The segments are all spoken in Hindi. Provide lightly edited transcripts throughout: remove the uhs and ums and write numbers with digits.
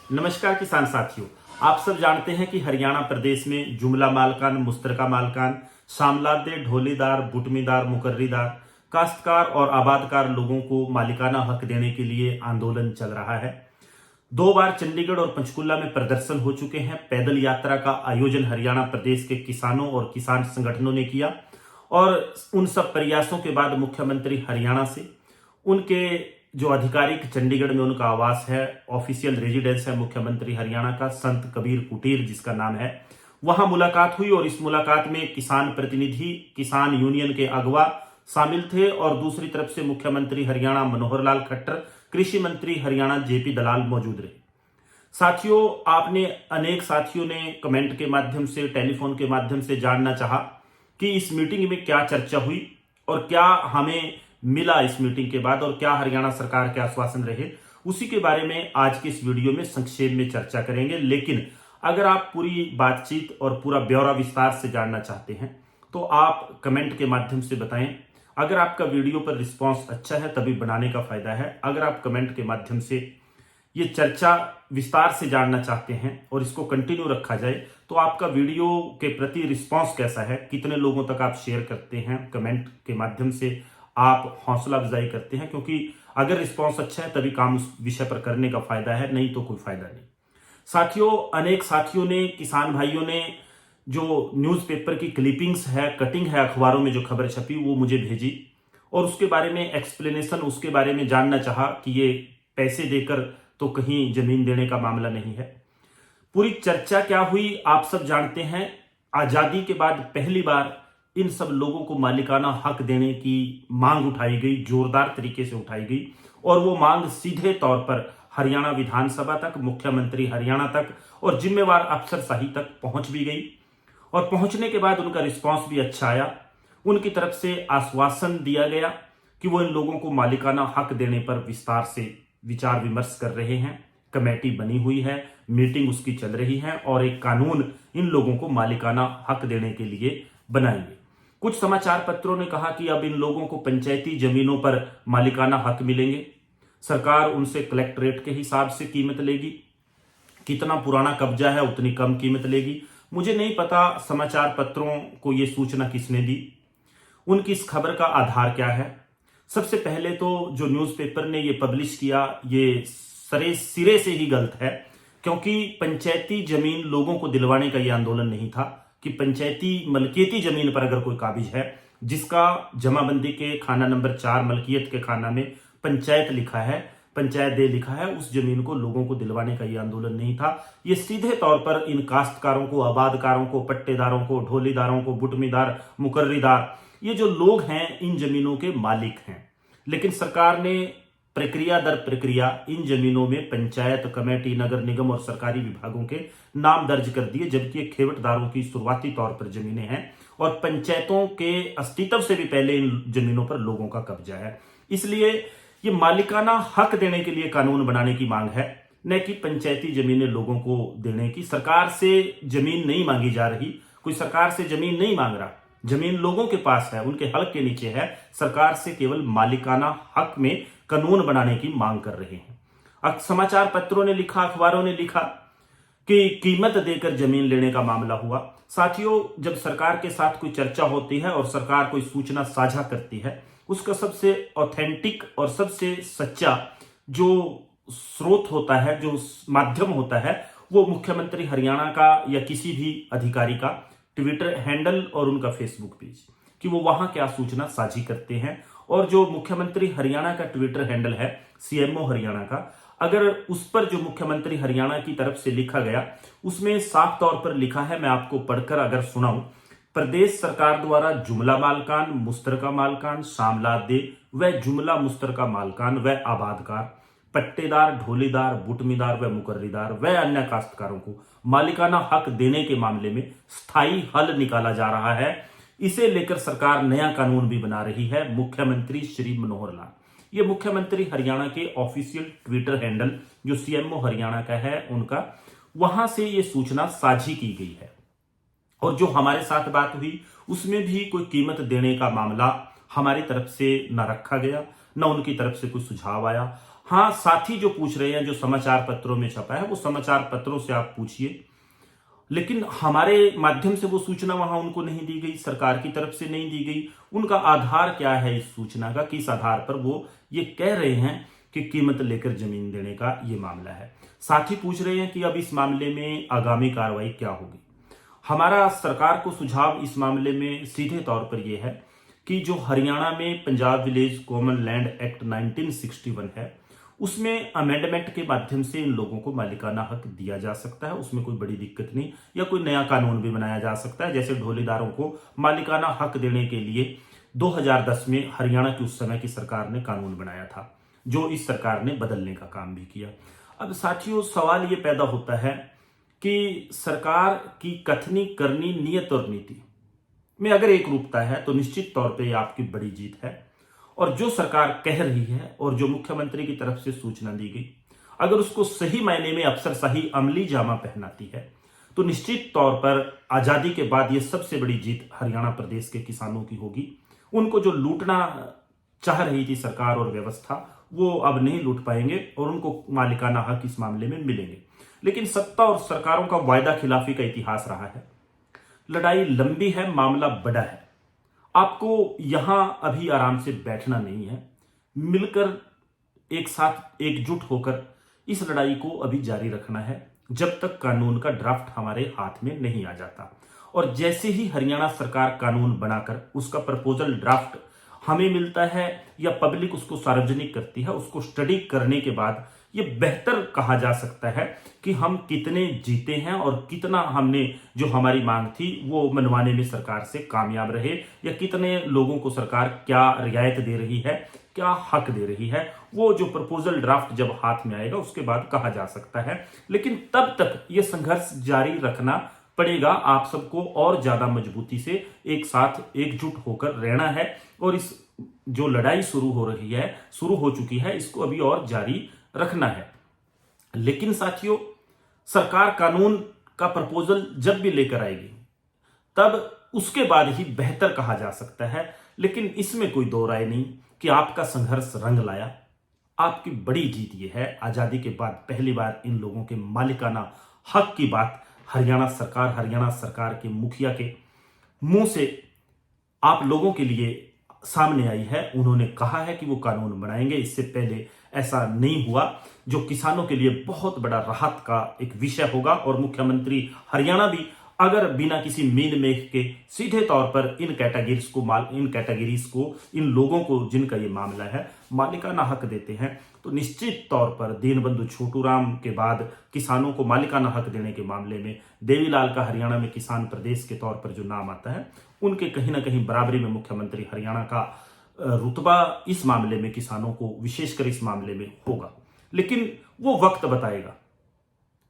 नमस्कार किसान साथियों। आप सब जानते हैं कि हरियाणा प्रदेश में जुमला मालकान, मुश्तरका मालकान, सामलादे, ढोलीदार, बुटमीदार, मुकर्रीदार, काश्तकार और आबादकार लोगों को मालिकाना हक देने के लिए आंदोलन चल रहा है। 2 बार चंडीगढ़ और पंचकुला में प्रदर्शन हो चुके हैं। पैदल यात्रा का आयोजन हरियाणा प्रदेश के किसानों और किसान संगठनों ने किया और उन सब प्रयासों के बाद मुख्यमंत्री हरियाणा से उनके जो आधिकारिक चंडीगढ़ में उनका आवास है, ऑफिशियल रेजिडेंस है मुख्यमंत्री हरियाणा का, संत कबीर कुटीर जिसका नाम है, वहां मुलाकात हुई। और इस मुलाकात में किसान प्रतिनिधि, किसान यूनियन के अगवा शामिल थे और दूसरी तरफ से मुख्यमंत्री हरियाणा मनोहर लाल खट्टर, कृषि मंत्री हरियाणा जेपी दलाल मौजूद रहे। साथियों, आपने अनेक साथियों ने कमेंट के माध्यम से, टेलीफोन के माध्यम से जानना चाहा कि इस मीटिंग में क्या चर्चा हुई और क्या हमें मिला इस मीटिंग के बाद और क्या हरियाणा सरकार के आश्वासन रहे। उसी के बारे में आज के इस वीडियो में संक्षेप में चर्चा करेंगे। लेकिन अगर आप पूरी बातचीत और पूरा ब्यौरा विस्तार से जानना चाहते हैं तो आप कमेंट के माध्यम से बताएं। अगर आपका वीडियो पर रिस्पांस अच्छा है तभी बनाने का फायदा है। अगर आप कमेंट के माध्यम से ये चर्चा विस्तार से जानना चाहते हैं और इसको कंटिन्यू रखा जाए तो आपका वीडियो के प्रति रिस्पांस कैसा है, कितने लोगों तक आप शेयर करते हैं, कमेंट के माध्यम से आप हौसला अफजाई करते हैं, क्योंकि अगर रिस्पांस अच्छा है तभी काम उस विषय पर करने का फायदा है, नहीं तो कोई फायदा नहीं। साथियों, अनेक साथियों ने, किसान भाइयों ने जो न्यूज़पेपर की क्लिपिंग्स है, कटिंग है, अखबारों में जो खबर छपी वो मुझे भेजी और उसके बारे में एक्सप्लेनेशन, उसके बारे में जानना चाहा कि ये पैसे देकर तो कहीं जमीन देने का मामला नहीं है। पूरी चर्चा क्या हुई आप सब जानते हैं। आजादी के बाद पहली बार इन सब लोगों को मालिकाना हक देने की मांग उठाई गई, जोरदार तरीके से उठाई गई और वो मांग सीधे तौर पर हरियाणा विधानसभा तक, मुख्यमंत्री हरियाणा तक और जिम्मेवार अफसरशाही तक पहुंच भी गई। और पहुंचने के बाद उनका रिस्पांस भी अच्छा आया। उनकी तरफ से आश्वासन दिया गया कि वो इन लोगों को मालिकाना हक देने पर विस्तार से विचार विमर्श कर रहे हैं। कमेटी बनी हुई है, मीटिंग उसकी चल रही है और एक कानून इन लोगों को मालिकाना हक देने के लिए बनाएंगे। कुछ समाचार पत्रों ने कहा कि अब इन लोगों को पंचायती जमीनों पर मालिकाना हक मिलेंगे। सरकार उनसे कलेक्ट्रेट के हिसाब से कीमत लेगी, कितना पुराना कब्जा है उतनी कम कीमत लेगी। मुझे नहीं पता समाचार पत्रों को यह सूचना किसने दी, उनकी इस खबर का आधार क्या है। सबसे पहले तो जो न्यूज़पेपर ने यह पब्लिश किया ये सिरे से ही गलत है, क्योंकि पंचायती जमीन लोगों को दिलवाने का यह आंदोलन नहीं था कि पंचायती मलकियती जमीन पर अगर कोई काबिज है जिसका जमाबंदी के खाना नंबर 4 मलकियत के खाना में पंचायत लिखा है, पंचायत दे लिखा है, उस जमीन को लोगों को दिलवाने का यह आंदोलन नहीं था। ये सीधे तौर पर इन काश्तकारों को, आबादकारों को, पट्टेदारों को, ढोलीदारों को, बुटमीदार, मुकर्रीदार, ये जो लोग हैं इन जमीनों के मालिक हैं। लेकिन सरकार ने प्रक्रिया दर प्रक्रिया इन जमीनों में पंचायत, कमेटी, नगर निगम और सरकारी विभागों के नाम दर्ज कर दिए, जबकि ये खेवटदारों की शुरुआती तौर पर जमीनें हैं और पंचायतों के अस्तित्व से भी पहले इन जमीनों पर लोगों का कब्जा है। इसलिए ये मालिकाना हक देने के लिए कानून बनाने की मांग है, न कि पंचायती जमीनें लोगों को देने की। सरकार से जमीन नहीं मांगी जा रही, कोई सरकार से जमीन नहीं मांग रहा, जमीन लोगों के पास है, उनके हक के नीचे है। सरकार से केवल मालिकाना हक में कानून बनाने की मांग कर रहे हैं। समाचार पत्रों ने लिखा, अखबारों ने लिखा कि कीमत देकर जमीन लेने का मामला हुआ। साथियों, जब सरकार के साथ कोई चर्चा होती है और सरकार कोई सूचना साझा करती है, उसका सबसे ऑथेंटिक और सबसे सच्चा जो स्रोत होता है, जो माध्यम होता है, वो मुख्यमंत्री हरियाणा का या किसी भी अधिकारी का ट्विटर हैंडल और उनका फेसबुक पेज, कि वो वहां क्या सूचना साझी करते हैं। और जो मुख्यमंत्री हरियाणा का ट्विटर हैंडल है सीएमओ हरियाणा का, अगर उस पर जो मुख्यमंत्री हरियाणा की तरफ से लिखा गया उसमें साफ तौर पर लिखा है, मैं आपको पढ़कर अगर सुनाऊं, प्रदेश सरकार द्वारा जुमला मालकान, मुश्तरका मालकान, सामलादे व जुमला मुश्तरका मालकान व आबादकार, पट्टेदार, ढोलीदार, बुटमीदार व मुकर्रीदार व अन्य काश्तकारों को मालिकाना हक देने के मामले में स्थायी हल निकाला जा रहा है। इसे लेकर सरकार नया कानून भी बना रही है। मुख्यमंत्री श्री मनोहर लाल, ये मुख्यमंत्री हरियाणा के ऑफिशियल ट्विटर हैंडल जो सीएमओ हरियाणा का है उनका, वहां से ये सूचना साझी की गई है। और जो हमारे साथ बात हुई उसमें भी कोई कीमत देने का मामला हमारी तरफ से न रखा गया, न उनकी तरफ से कोई सुझाव आया। हाँ, साथी जो पूछ रहे हैं, जो समाचार पत्रों में छपा है, वो समाचार पत्रों से आप पूछिए, लेकिन हमारे माध्यम से वो सूचना वहां उनको नहीं दी गई, सरकार की तरफ से नहीं दी गई। उनका आधार क्या है इस सूचना का, किस आधार पर वो ये कह रहे हैं कि कीमत लेकर जमीन देने का ये मामला है। साथी पूछ रहे हैं कि अब इस मामले में आगामी कार्रवाई क्या होगी। हमारा सरकार को सुझाव इस मामले में सीधे तौर पर यह है कि जो हरियाणा में Punjab village common land act 1961 है, उसमें अमेंडमेंट के माध्यम से इन लोगों को मालिकाना हक दिया जा सकता है। उसमें कोई बड़ी दिक्कत नहीं, या कोई नया कानून भी बनाया जा सकता है। जैसे ढोलीदारों को मालिकाना हक देने के लिए 2010 में हरियाणा की उस समय की सरकार ने कानून बनाया था, जो इस सरकार ने बदलने का काम भी किया। अब साथियों, सवाल ये पैदा होता है कि सरकार की कथनी करनी नियत और नीति में अगर एक रूपता है तो निश्चित तौर पे ये आपकी बड़ी जीत है। और जो सरकार कह रही है और जो मुख्यमंत्री की तरफ से सूचना दी गई, अगर उसको सही मायने में अफसरशाही अमली जामा पहनाती है तो निश्चित तौर पर आजादी के बाद ये सबसे बड़ी जीत हरियाणा प्रदेश के किसानों की होगी। उनको जो लूटना चाह रही थी सरकार और व्यवस्था, वो अब नहीं लूट पाएंगे और उनको मालिकाना हक इस मामले में मिलेंगे। लेकिन सत्ता और सरकारों का वायदा खिलाफी का इतिहास रहा है। लड़ाई लंबी है, मामला बड़ा है। आपको यहां अभी आराम से बैठना नहीं है, मिलकर एक साथ एकजुट होकर इस लड़ाई को अभी जारी रखना है, जब तक कानून का ड्राफ्ट हमारे हाथ में नहीं आ जाता। और जैसे ही हरियाणा सरकार कानून बनाकर उसका प्रपोजल ड्राफ्ट हमें मिलता है या पब्लिक उसको सार्वजनिक करती है, उसको स्टडी करने के बाद ये बेहतर कहा जा सकता है कि हम कितने जीते हैं और कितना हमने जो हमारी मांग थी वो मनवाने में सरकार से कामयाब रहे, या कितने लोगों को सरकार क्या रियायत दे रही है, क्या हक दे रही है। वो जो प्रपोजल ड्राफ्ट जब हाथ में आएगा उसके बाद कहा जा सकता है। लेकिन तब तक ये संघर्ष जारी रखना पड़ेगा आप सबको, और ज्यादा मजबूती से एक साथ एकजुट होकर रहना है। और इस जो लड़ाई शुरू हो चुकी है, इसको अभी और जारी रखना है। लेकिन साथियों, सरकार कानून का प्रपोजल जब भी लेकर आएगी तब उसके बाद ही बेहतर कहा जा सकता है। लेकिन इसमें कोई दो राय नहीं कि आपका संघर्ष रंग लाया। आपकी बड़ी जीत यह है, आजादी के बाद पहली बार इन लोगों के मालिकाना हक की बात हरियाणा सरकार के मुखिया के मुंह से आप लोगों के लिए सामने आई है। उन्होंने कहा है कि वो कानून बनाएंगे। इससे पहले ऐसा नहीं हुआ, जो किसानों के लिए बहुत बड़ा राहत का एक विषय होगा। और मुख्यमंत्री हरियाणा भी अगर बिना किसी मीन मेघ के सीधे तौर पर इन कैटेगरीज को, इन लोगों को जिनका ये मामला है, मालिकाना हक देते हैं, तो निश्चित तौर पर दीनबंधु छोटूराम के बाद किसानों को मालिकाना हक देने के मामले में देवीलाल का हरियाणा में किसान प्रदेश के तौर पर जो नाम आता है, उनके कहीं ना कहीं बराबरी में मुख्यमंत्री हरियाणा का रुतबा इस मामले में किसानों को, विशेषकर इस मामले में होगा। लेकिन वो वक्त बताएगा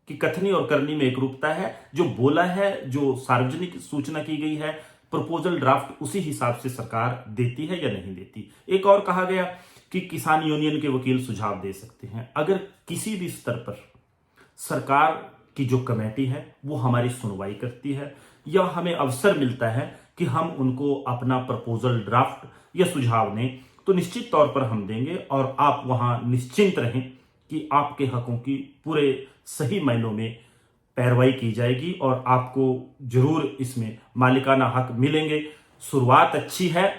कि कथनी और करनी में एक रूपता है। जो बोला है, जो सार्वजनिक सूचना की गई है, प्रपोजल ड्राफ्ट उसी हिसाब से सरकार देती है या नहीं देती। एक और कहा गया कि किसान यूनियन के वकील सुझाव दे सकते हैं। अगर किसी भी स्तर पर सरकार की जो कमेटी है वो हमारी सुनवाई करती है या हमें अवसर मिलता है कि हम उनको अपना प्रपोजल ड्राफ्ट या सुझाव दें, तो निश्चित तौर पर हम देंगे। और आप वहां निश्चिंत रहें कि आपके हकों की पूरे सही मायनों में पैरवाई की जाएगी और आपको जरूर इसमें मालिकाना हक मिलेंगे। शुरुआत अच्छी है,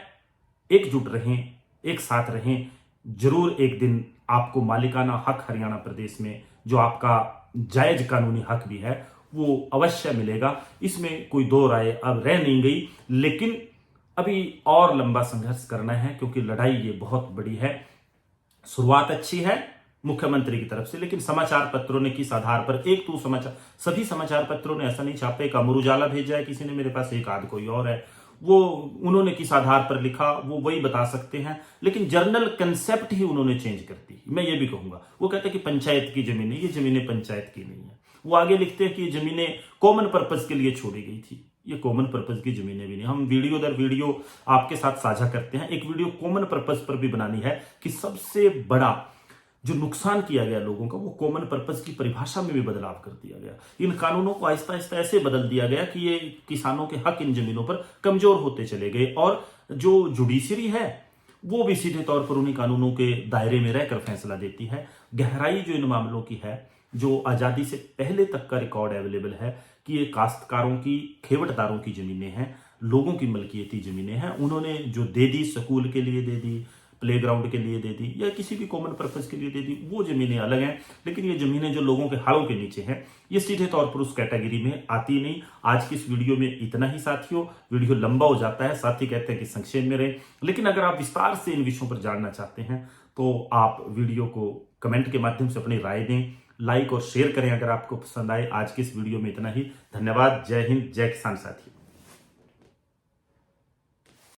एकजुट रहें, एक साथ रहें। जरूर एक दिन आपको मालिकाना हक हरियाणा प्रदेश में, जो आपका जायज कानूनी हक भी है, वो अवश्य मिलेगा। इसमें कोई दो राय अब रह नहीं गई। लेकिन अभी और लंबा संघर्ष करना है, क्योंकि लड़ाई ये बहुत बड़ी है। शुरुआत अच्छी है मुख्यमंत्री की तरफ से, लेकिन समाचार पत्रों ने किस आधार पर, सभी समाचार पत्रों ने ऐसा नहीं छापा। एक अमर उजाला भेजा है किसी ने मेरे पास, एक आध कोई और है, वो उन्होंने किस आधार पर लिखा वो वही बता सकते हैं। लेकिन जर्नल कंसेप्ट ही उन्होंने चेंज कर दी। मैं ये भी कहूंगा, वो कहते हैं कि पंचायत की जमीनें, ये जमीनें पंचायत की नहीं है। वो आगे लिखते हैं कि ये जमीनें कॉमन पर्पज के लिए छोड़ी गई थी। ये कॉमन पर्पज की जमीनें भी नहीं। हम वीडियो दर वीडियो आपके साथ साझा करते हैं। एक वीडियो कॉमन पर्पज पर भी बनानी है कि सबसे बड़ा जो नुकसान किया गया लोगों का, वो कॉमन पर्पज की परिभाषा में भी बदलाव कर दिया गया। इन कानूनों को आहिस्ता आहिस्ता ऐसे बदल दिया गया कि ये किसानों के हक इन जमीनों पर कमजोर होते चले गए। और जो जुडिशरी है वो भी सीधे तौर पर उन्हीं कानूनों के दायरे में रहकर फैसला देती है। गहराई जो इन मामलों की है, जो आज़ादी से पहले तक का रिकॉर्ड अवेलेबल है कि ये काश्तकारों की, खेवटदारों की ज़मीनें हैं, लोगों की मलकियती ज़मीनें हैं। उन्होंने जो दे दी, स्कूल के लिए दे दी, प्लेग्राउंड के लिए दे दी, या किसी भी कॉमन पर्पज़ के लिए दे दी, वो ज़मीनें अलग हैं। लेकिन ये ज़मीनें जो लोगों के हाड़ों के नीचे हैं, ये सीधे तौर पर उस कैटेगरी में आती नहीं। आज की इस वीडियो में इतना ही साथियों। वीडियो लंबा हो जाता है, साथी कहते हैं कि संक्षेप में रहे। लेकिन अगर आप विस्तार से इन विषयों पर जानना चाहते हैं तो आप वीडियो को कमेंट के माध्यम से अपनी राय दें, लाइक और शेयर करें अगर आपको पसंद आए। आज की इस वीडियो में इतना ही। धन्यवाद। जय हिंद, जय किसान साथियों।